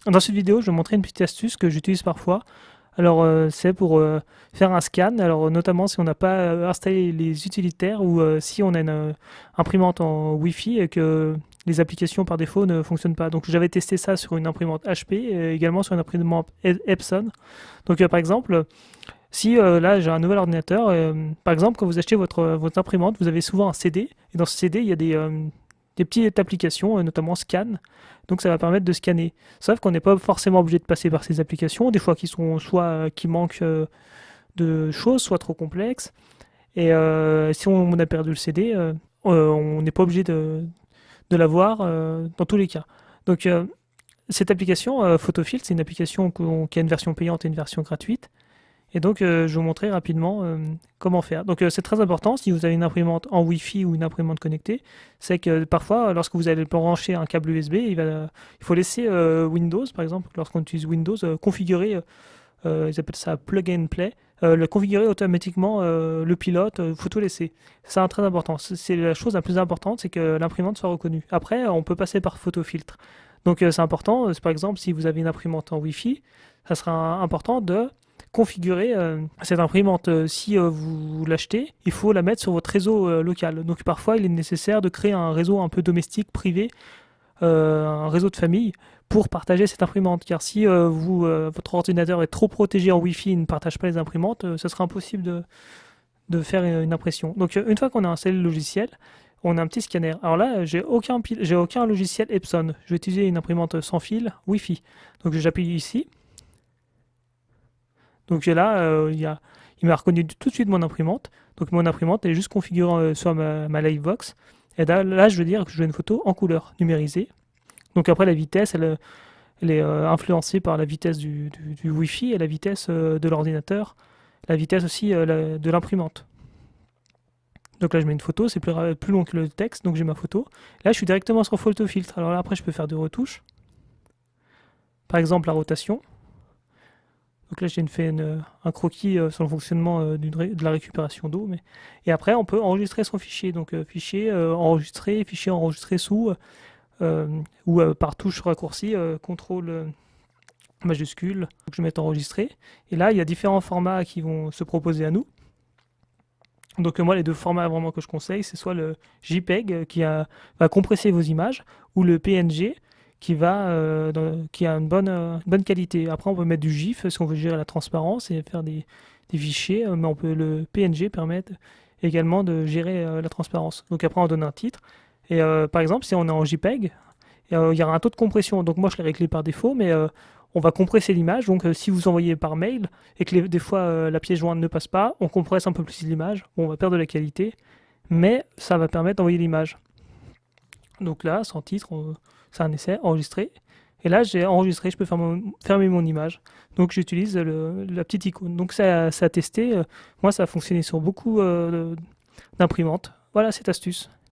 Dans cette vidéo, je vais montrer une petite astuce que j'utilise parfois. Alors, c'est pour faire un scan. Alors, notamment si on n'a pas installé les utilitaires ou si on a une imprimante en Wi-Fi et que les applications par défaut ne fonctionnent pas. Donc, j'avais testé ça sur une imprimante HP et également sur une imprimante Epson. Donc, par exemple, si là j'ai un nouvel ordinateur, par exemple, quand vous achetez votre imprimante, vous avez souvent un CD. Et dans ce CD, il y a des petites applications, notamment Scan. Donc ça va permettre de scanner. Sauf qu'on n'est pas forcément obligé de passer par ces applications, des fois qui sont soit qui manquent de choses, soit trop complexes. Et si on a perdu le CD, on n'est pas obligé de l'avoir dans tous les cas. Donc cette application Photofiltre, c'est une application qui a une version payante et une version gratuite. Et donc, je vais vous montrer rapidement comment faire. Donc, c'est très important si vous avez une imprimante en Wi-Fi ou une imprimante connectée, c'est que parfois, lorsque vous allez brancher un câble USB, il faut laisser Windows, par exemple, lorsqu'on utilise Windows, configurer, ils appellent ça plug and play, le configurer automatiquement le pilote, il faut tout laisser. C'est très important. C'est la chose la plus importante, c'est que l'imprimante soit reconnue. Après, on peut passer par photofiltre. Donc, c'est important, par exemple, si vous avez une imprimante en Wi-Fi, ça sera important de configurer cette imprimante. Si vous l'achetez, il faut la mettre sur votre réseau local. Donc parfois, il est nécessaire de créer un réseau un peu domestique, privé, un réseau de famille pour partager cette imprimante. Car si votre ordinateur est trop protégé en Wi-Fi et ne partage pas les imprimantes, ce sera impossible de faire une impression. Donc une fois qu'on a installé le logiciel, on a un petit scanner. Alors là, j'ai aucun logiciel Epson. Je vais utiliser une imprimante sans fil Wi-Fi. Donc j'appuie ici. Donc là, il m'a reconnu tout de suite mon imprimante. Donc mon imprimante est juste configurée sur ma Livebox. Et là, je veux dire que je veux une photo en couleur, numérisée. Donc après, la vitesse, elle est influencée par la vitesse du Wi-Fi et la vitesse de l'ordinateur, la vitesse aussi de l'imprimante. Donc là, je mets une photo, c'est plus long que le texte, donc j'ai ma photo. Là, je suis directement sur photo filtre. Alors là, après, je peux faire des retouches. Par exemple, la rotation. Donc là, j'ai fait un croquis sur le fonctionnement de la récupération d'eau. Et après, on peut enregistrer son fichier. Donc fichier enregistré sous, ou par touche raccourci, contrôle majuscule. Donc je vais mettre enregistré. Et là, il y a différents formats qui vont se proposer à nous. Donc moi, les deux formats vraiment que je conseille, c'est soit le JPEG va compresser vos images, ou le PNG qui a une bonne qualité. Après, on peut mettre du GIF si on veut gérer la transparence et faire des fichiers, mais le PNG permet également de gérer la transparence. Donc après, on donne un titre. Et par exemple, si on est en JPEG, il y aura un taux de compression. Donc moi, je l'ai réglé par défaut, mais on va compresser l'image. Donc si vous envoyez par mail et que des fois la pièce jointe ne passe pas, on compresse un peu plus l'image. Bon, on va perdre de la qualité, mais ça va permettre d'envoyer l'image. Donc là, sans titre, c'est un essai, enregistré. Et là, j'ai enregistré, je peux fermer mon image. Donc j'utilise la petite icône. Donc ça a testé. Moi, ça a fonctionné sur beaucoup d'imprimantes. Voilà cette astuce.